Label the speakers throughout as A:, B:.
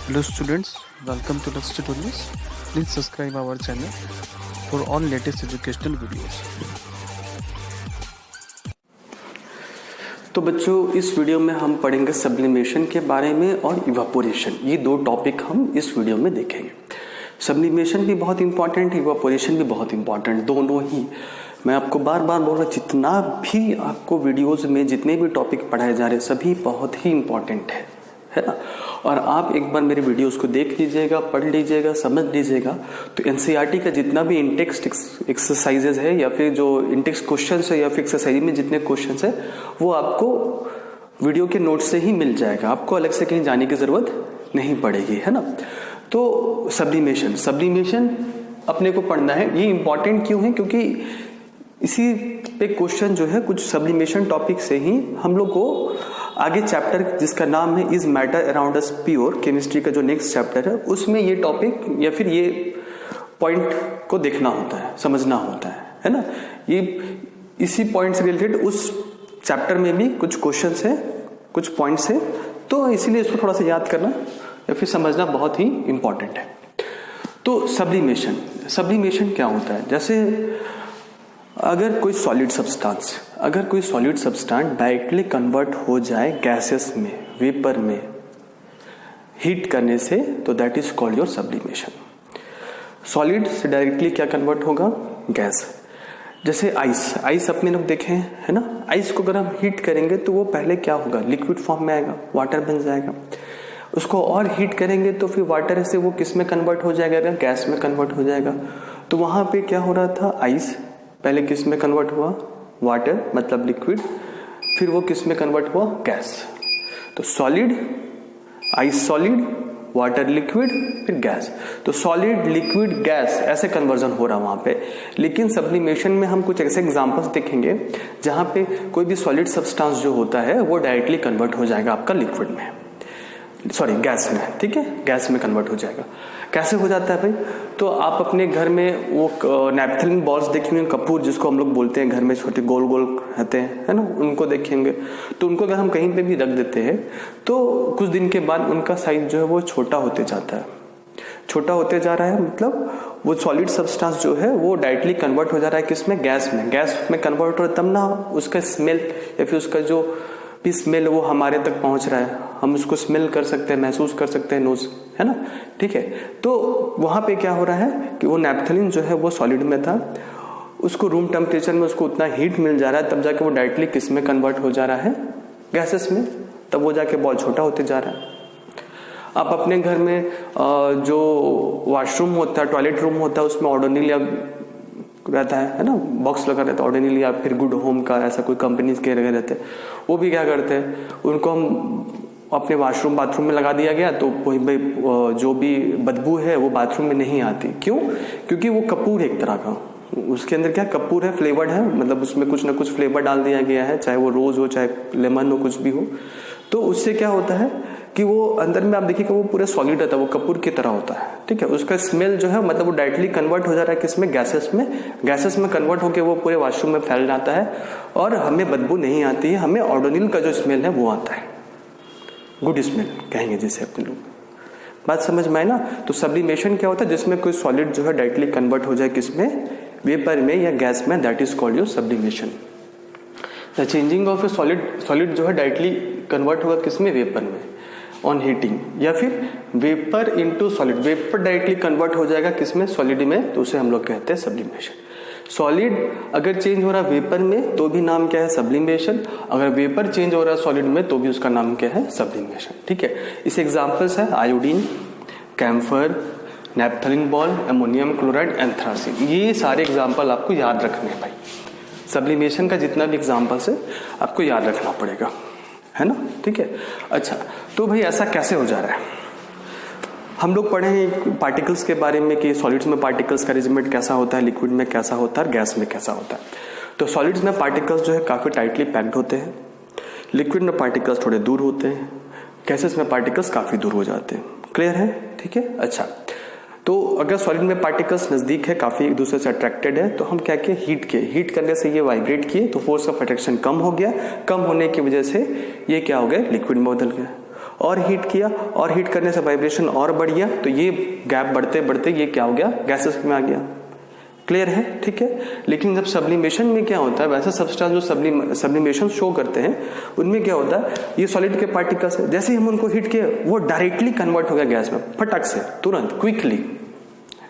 A: Hello students, welcome to Lux Tutorials. Please subscribe our channel for all latest educational videos.
B: तो बच्चों इस video में हम पढ़ेंगे सब्लिमेशन के बारे में और इवापोरेशन। ये दो टॉपिक हम इस वीडियो में देखेंगे। सब्लिमेशन भी बहुत इंपॉर्टेंट है, इवापोरेशन भी बहुत इंपॉर्टेंट, दोनों ही। मैं आपको बार बार बोल रहा, जितना भी आपको वीडियोस में जितने भी टॉपिक पढ़ाए जा रहे हैं सभी बहुत ही इंपॉर्टेंट है ना। और आप एक बार मेरे वीडियोस को देख लीजिएगा, पढ़ लीजिएगा, समझ लीजिएगा, तो एनसीईआरटी का जितना भी इंटेक्स्ट एक्सरसाइजेज है या फिर जो इंटेक्स्ट क्वेश्चंस है या फिर एक्सरसाइज में जितने क्वेश्चंस है वो आपको वीडियो के नोट से ही मिल जाएगा। आपको अलग से कहीं जाने की जरूरत नहीं पड़ेगी, है ना। तो सब्लिमेशन अपने को पढ़ना है। ये इंपॉर्टेंट क्यों है? क्योंकि इसी पे क्वेश्चन जो है कुछ सब्लिमेशन टॉपिक से ही हम लोग को आगे चैप्टर जिसका नाम है is matter around us pure, chemistry का जो नेक्स्ट चैप्टर है उसमें ये टॉपिक या फिर ये पॉइंट को देखना होता है, समझना होता है ना। ये इसी पॉइंट से रिलेटेड उस चैप्टर में भी कुछ क्वेश्चंस है, कुछ पॉइंट्स है, तो इसीलिए इसको थोड़ा सा याद करना या फिर समझना बहुत ही इंपॉर्टेंट है। तो सब्लिमेशन क्या होता है? जैसे अगर कोई सॉलिड सब्सटेंस डायरेक्टली कन्वर्ट हो जाए गैसेस में, वेपर में हीट करने से, तो that is called your sublimation. Solid से डायरेक्टली क्या कन्वर्ट होगा? गैस। जैसे आइस अपने लोग देखे हैं, है ना। आइस को अगर हम हीट करेंगे तो वो पहले क्या होगा? लिक्विड फॉर्म में आएगा, वाटर बन जाएगा। उसको और हीट करेंगे तो फिर वाटर से वो किस में कन्वर्ट हो जाएगा? गैस में कन्वर्ट हो जाएगा। तो वहां पे क्या हो रहा था? आइस पहले किस में कन्वर्ट हुआ? वाटर, मतलब लिक्विड। फिर वो किस में कन्वर्ट हुआ? गैस। तो solid, ice solid, water liquid, फिर गैस। तो सॉलिड, लिक्विड, गैस ऐसे कन्वर्जन हो रहा वहां पे। लेकिन सब्लिमेशन में हम कुछ ऐसे एग्जांपल्स देखेंगे जहां पे कोई भी सॉलिड सब्सटेंस जो होता है वो डायरेक्टली कन्वर्ट हो जाएगा आपका लिक्विड में, सॉरी गैस में, ठीक है, गैस में कन्वर्ट हो जाएगा। कैसे हो जाता है भाई? तो आप अपने घर में वो नैपथलिन बॉल्स देखेंगे, कपूर जिसको हम लोग बोलते हैं, घर में छोटे गोल गोल रहते हैं, है ना, उनको देखेंगे। तो उनको अगर हम कहीं पे भी रख देते हैं तो कुछ दिन के बाद उनका साइज जो है वो छोटा होते जाता है। छोटा होते जा रहा है मतलब वो सॉलिड सब्सटेंस जो है वो डायरेक्टली कन्वर्ट हो जा रहा है किसमें? गैस में। गैस में कन्वर्ट हो रहा है तब ना उसका स्मेल या फिर उसका जो भी स्मेल वो हमारे तक पहुंच रहा है, हम उसको स्मेल कर सकते हैं, महसूस कर सकते हैं, नोज, है ना, ठीक है। तो वहां पे क्या हो रहा है कि वो नैपथलिन जो है वो सॉलिड में था, उसको रूम टेम्परेचर में उसको उतना हीट मिल जा रहा है, तब जाके वो डायरेक्टली किस में कन्वर्ट हो जा रहा है? गैसेस में। तब वो जाके बॉल छोटा होते जा रहा है। आप अपने घर में जो वॉशरूम होता है, टॉयलेट रूम होता है, उसमें ऑर्डिनरी रहता है ना, बॉक्स लगा रहता है ऑर्डिनरी, या फिर गुड होम का ऐसा कोई कंपनीज के लगे रहते हैं, वो भी क्या करते हैं, उनको हम अपने वॉशरूम बाथरूम में लगा दिया गया तो वही भाई जो भी बदबू है वो बाथरूम में नहीं आती। क्यों? क्योंकि वो कपूर है एक तरह का, उसके अंदर क्या कपूर है, फ्लेवर्ड है, मतलब उसमें कुछ ना कुछ फ्लेवर डाल दिया गया है, चाहे वो रोज हो चाहे लेमन हो, कुछ भी हो। तो उससे क्या होता है कि वो अंदर में आप देखिएगा वो पूरा सॉलिड रहता है, वो कपूर की तरह होता है, ठीक है। उसका स्मेल जो है मतलब वो डायरेक्टली कन्वर्ट हो जा रहा है किसमें? गैसेस में। गैसेस में कन्वर्ट होकर वो पूरे वॉशरूम में फैल जाता है और हमें बदबू नहीं आती है, हमें ऑर्डिनल का जो स्मेल है वो आता है, गुड स्मेल कहेंगे जिसे अपने लोग। बात समझ में आए ना। तो सब्लिमेशन क्या होता है? जिसमें कोई सॉलिड जो है डायरेक्टली कन्वर्ट हो जाए किसमें? वेपर में या गैस में, that is called your sublimation. The changing of A solid जो है डायरेक्टली कन्वर्ट होगा किसमें? वेपर में ऑन हीटिंग, या फिर vapour into solid, vapour directly convert हो जाएगा किसमें? सॉलिड में, तो उसे हम लोग कहते हैं सब्लिमेशन। सॉलिड अगर चेंज हो रहा है वेपर में तो भी नाम क्या है? सब्लिमेशन। अगर वेपर चेंज हो रहा है सॉलिड में तो भी उसका नाम क्या है? सब्लिमेशन, ठीक है। इस एग्जांपल्स है iodine, camphor, naphthalene ball, ammonium chloride, anthracene. ये सारे एग्जाम्पल आपको याद रखने हैं भाई। सब्लिमेशन का जितना भी एग्जाम्पल्स है आपको याद रखना पड़ेगा, है ना, ठीक है। अच्छा, तो भाई ऐसा कैसे हो जा रहा है? हम लोग पढ़े हैं पार्टिकल्स के बारे में कि सॉलिड्स में पार्टिकल्स का अरेंजमेंट कैसा होता है, लिक्विड में कैसा होता है, गैस में कैसा होता है। तो सॉलिड्स में पार्टिकल्स जो है काफी टाइटली पैक्ड होते हैं, लिक्विड में पार्टिकल्स थोड़े दूर होते हैं, गैसेस में पार्टिकल्स काफी दूर हो जाते हैं। क्लियर है? ठीक है। अच्छा, तो अगर सॉलिड में पार्टिकल्स नजदीक है, काफी एक दूसरे से अट्रैक्टेड है, तो हम क्या किए? हीट करने से ये वाइब्रेट किए तो फोर्स ऑफ अट्रैक्शन कम हो गया, कम होने की वजह से ये क्या हो गया? लिक्विड में बदल गया। और हीट किया, और हीट करने से वाइब्रेशन और बढ़ गया, तो ये गैप बढ़ते बढ़ते ये क्या हो गया, गैसेस में आ गया। क्लियर है? ठीक है। लेकिन जब सब्लिमेशन में क्या होता है, वैसे सब्सटेंस जो सब्लिमेशन शो करते हैं उनमें क्या होता है, ये सॉलिड के पार्टिकल्स है, जैसे ही हम उनको हीट किए वो डायरेक्टली कन्वर्ट हो गया गैस में, फटक से, तुरंत, क्विकली,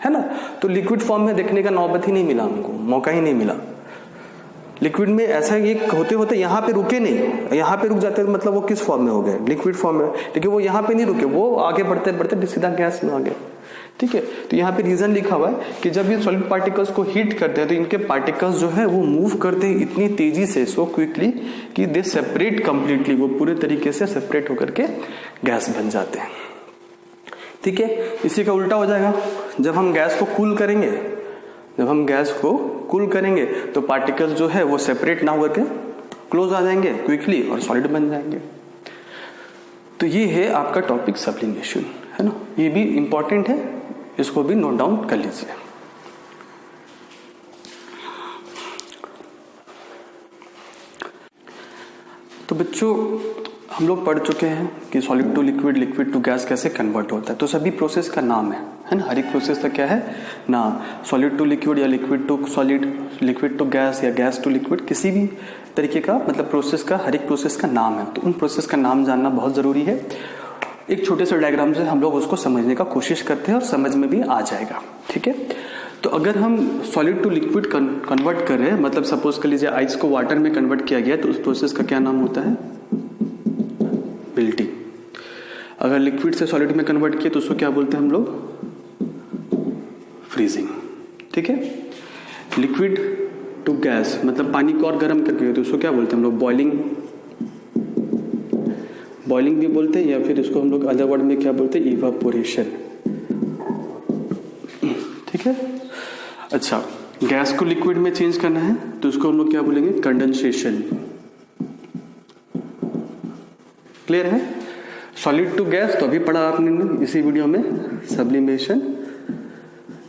B: है ना। तो लिक्विड फॉर्म में देखने का नौबत ही नहीं मिला हमको, मौका ही नहीं मिला। लिक्विड में ऐसा ये होते होते यहाँ पे रुके नहीं, यहाँ पे रुक जाते मतलब वो किस फॉर्म में हो गए, लिक्विड फॉर्म में, लेकिन वो यहाँ पे नहीं रुके, वो आगे बढ़ते बढ़ते सीधा गैस में आ गए। ठीक है। तो यहाँ पे रीजन लिखा हुआ है कि जब ये सॉलिड पार्टिकल्स को हीट करते हैं तो इनके पार्टिकल्स जो है वो मूव करते हैं इतनी तेजी से, सो क्विकली, कि दे सेपरेट कंप्लीटली, वो पूरे तरीके से सेपरेट होकर के गैस बन जाते हैं। ठीक है। इसी का उल्टा हो जाएगा, जब हम गैस को कूल करेंगे, जब हम गैस को कूल करेंगे तो पार्टिकल्स जो है वो सेपरेट ना होकर के क्लोज आ जाएंगे क्विकली और सॉलिड बन जाएंगे। तो ये है आपका टॉपिक सब्लिमेशन, है ना। ये भी इंपॉर्टेंट है, इसको भी नोट डाउन कर लीजिए। तो बच्चों हम लोग पढ़ चुके हैं कि solid to liquid, liquid to gas कैसे कन्वर्ट होता है। तो सभी प्रोसेस का नाम है ना, हर एक प्रोसेस का क्या है नाम, सॉलिड टू लिक्विड या liquid to solid, liquid to gas या गैस टू लिक्विड, किसी भी तरीके का मतलब प्रोसेस का, हर एक प्रोसेस का नाम है। तो उन प्रोसेस का नाम जानना बहुत जरूरी है। एक छोटे से डायग्राम से हम लोग उसको समझने का कोशिश करते हैं और समझ में भी आ जाएगा। ठीक है। तो अगर हम सॉलिड टू लिक्विड कन्वर्ट कर रहे हैं, मतलब सपोज कर लीजिए आइस को वाटर में कन्वर्ट किया गया, तो उस प्रोसेस का क्या नाम होता है, विल्टिंग। अगर लिक्विड से सॉलिड में कन्वर्ट किया तो उसको क्या बोलते हैं हम लोग, फ्रीजिंग। ठीक है। लिक्विड टू गैस मतलब पानी को और गर्म करके तो उसको क्या बोलते हैं हम लोग, बॉइलिंग, बॉइलिंग भी बोलते हैं, या फिर इसको हम लोग अदर वर्ड में क्या बोलते हैं, इवापोरेशन। ठीक है। अच्छा, गैस को लिक्विड में चेंज करना है तो उसको हम लोग क्या बोलेंगे, कंडेंसेशन। क्लियर है। सॉलिड टू गैस तो अभी पढ़ा आपने इसी वीडियो में, सब्लिमेशन,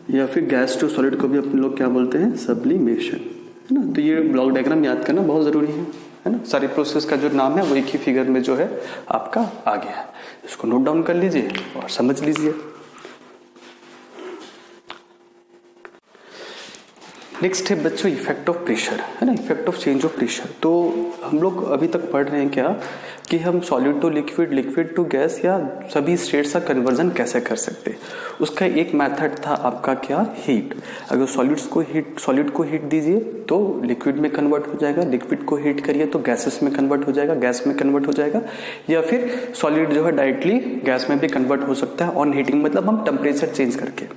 B: या फिर गैस टू सॉलिड को भी अपन लोग क्या बोलते हैं, सब्लिमेशन, है ना। तो ये ब्लॉक डायग्राम याद करना बहुत जरूरी है ना। सारी प्रोसेस का जो नाम है वो एक ही फिगर में जो है आपका आ गया है, इसको नोट डाउन कर लीजिए और समझ लीजिए। नेक्स्ट है बच्चों इफेक्ट ऑफ प्रेशर, है ना, effect of change of pressure. तो हम लोग अभी तक पढ़ रहे हैं क्या कि हम solid to liquid, liquid to gas या सभी स्टेट्स का कन्वर्जन कैसे कर सकते हैं। उसका एक मेथड था आपका क्या, हीट। अगर सॉलिड को हीट दीजिए तो लिक्विड में कन्वर्ट हो जाएगा, लिक्विड को हीट करिए तो गैसेस में कन्वर्ट हो जाएगा, गैस में कन्वर्ट हो जाएगा, या फिर सॉलिड जो है डायरेक्टली गैस में भी कन्वर्ट हो सकता है ऑन हीटिंग, मतलब हम टेम्परेचर चेंज करके।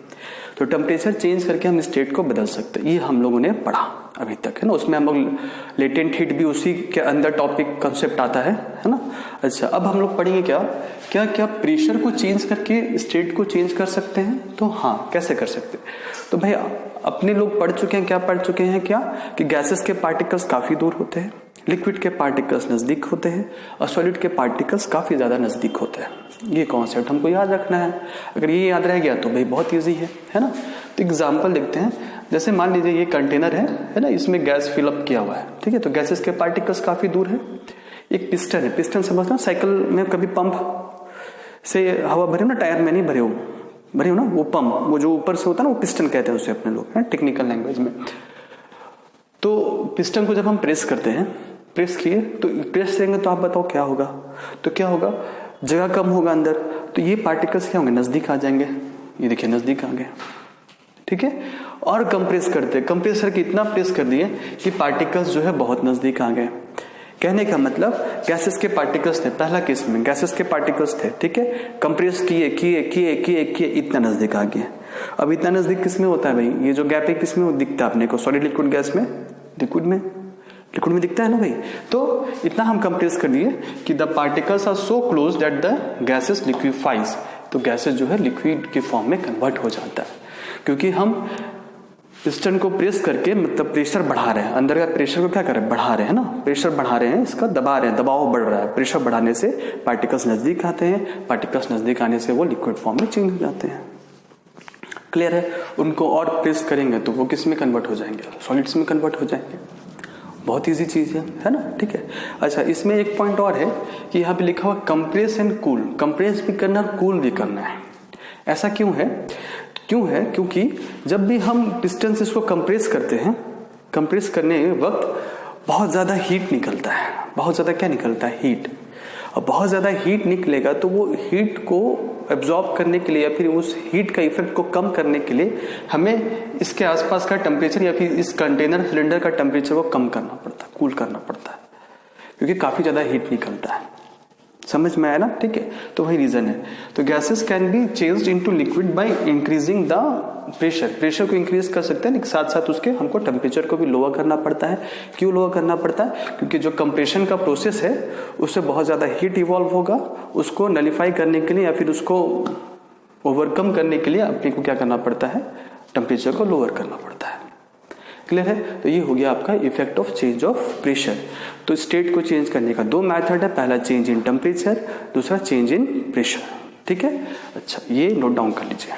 B: तो टेम्परेचर चेंज करके हम स्टेट को बदल सकते हैं, ये हम लोगों ने पढ़ा अभी तक, है ना। उसमें हम लोग लेटेंट हीट भी उसी के अंदर टॉपिक कंसेप्ट आता है ना। अच्छा, अब हम लोग पढ़ेंगे क्या क्या प्रेशर को चेंज करके स्टेट को चेंज कर सकते हैं। तो हाँ, कैसे कर सकते हैं। तो भाई अपने लोग पढ़ चुके हैं, क्या पढ़ चुके हैं क्या, कि गैसेस के पार्टिकल्स काफी दूर होते हैं, लिक्विड के पार्टिकल्स नजदीक होते हैं और सॉलिड के पार्टिकल्स काफी ज्यादा नजदीक होते हैं। ये कॉन्सेप्ट हमको याद रखना है। अगर ये याद रह गया तो भाई बहुत इजी है ना। तो एग्जांपल देखते हैं, जैसे मान लीजिए ये कंटेनर है ना, इसमें गैस फिलअप किया हुआ है। ठीक है। तो गैसेस के पार्टिकल्स काफी दूर है। एक पिस्टन है, पिस्टन समझना, साइकिल में कभी पंप से हवा भरे हो ना, टायर में नहीं भरे हो ना, वो पंप, वो जो ऊपर से होता है ना, वो पिस्टन कहते हैं उसे अपने लोग, है टेक्निकल लैंग्वेज में। तो पिस्टन को जब हम प्रेस करते हैं, प्रेस किए तो प्रेस करेंगे तो आप बताओ क्या होगा। तो क्या होगा, जगह कम होगा अंदर, तो ये पार्टिकल्स क्या होंगे, नजदीक आ जाएंगे। ये देखिए नजदीक आ गए। ठीक है। और कंप्रेस करते, कंप्रेसर की इतना प्रेस कर दिए कि पार्टिकल्स जो है बहुत नजदीक आ गए। कहने का मतलब गैसेस के पार्टिकल्स थे, पहला केस में गैसेस के पार्टिकल्स थे। ठीक है। कंप्रेस किए इतना नजदीक आ गए। अब इतना नजदीक किस में होता है भाई, ये जो गैप है किस में दिखता है अपने को, सॉलिड लिक्विड गैस में, लिक्विड में दिखता है ना भाई। तो इतना हम कंप्रेस कर दिए कि the particles are so close that the gases liquefies. तो गैसेस जो है लिक्विड के फॉर्म में कन्वर्ट हो जाता है, क्योंकि हम पिस्टन को प्रेस करके मतलब प्रेशर बढ़ा रहे हैं, अंदर का प्रेशर को क्या कर रहे हैं, बढ़ा रहे हैं ना, प्रेशर बढ़ा रहे हैं, इसका दबा रहे हैं, दबाव बढ़ रहा है। प्रेशर बढ़ाने से पार्टिकल्स नजदीक आते हैं, पार्टिकल्स नजदीक आने से वो लिक्विड फॉर्म में चेंज हो जाते हैं। क्लियर है। उनको और प्रेस करेंगे तो वो किस में कन्वर्ट हो जाएंगे, सॉलिड्स में कन्वर्ट हो जाएंगे। बहुत इजी चीज है ना, ठीक है। अच्छा, इसमें एक पॉइंट और है कि यहाँ पे लिखा हुआ कंप्रेस एंड कूल, कंप्रेस भी करना है, कूल भी करना है। ऐसा क्यों है? क्योंकि जब भी हम डिस्टेंस इसको कंप्रेस करते हैं, कंप्रेस करने वक्त बहुत ज्यादा हीट निकलता है, बहुत ज्यादा क्या निकलता है? हीट। और बहुत ज्यादा हीट निकलेगा तो वो हीट को एब्जॉर्ब करने के लिए या फिर उस हीट का इफेक्ट को कम करने के लिए हमें इसके आसपास का टेम्परेचर या फिर इस कंटेनर सिलेंडर का टेम्परेचर को कम करना पड़ता है, कूल करना पड़ता है, क्योंकि काफी ज्यादा हीट निकलता है। समझ में आया ना, ठीक है। तो वही रीजन है। तो gases can be changed into liquid by increasing the pressure को इंक्रीज कर सकते हैं, साथ साथ उसके हमको टेम्परेचर को भी लोअर करना पड़ता है। क्यों लोअर करना पड़ता है? क्योंकि जो कंप्रेशन का प्रोसेस है उससे बहुत ज्यादा हीट इवॉल्व होगा, उसको नलिफाई करने के लिए या फिर उसको ओवरकम करने के लिए अपने को क्या करना पड़ता है? टेम्परेचर को लोअर करना पड़ता है। क्लियर है? तो ये हो गया आपका effect of change of pressure. तो स्टेट को चेंज करने का दो मेथड है, पहला चेंज इन टेम्परेचर, दूसरा चेंज इन प्रेशर। ठीक है, अच्छा ये नोट डाउन कर लीजिए।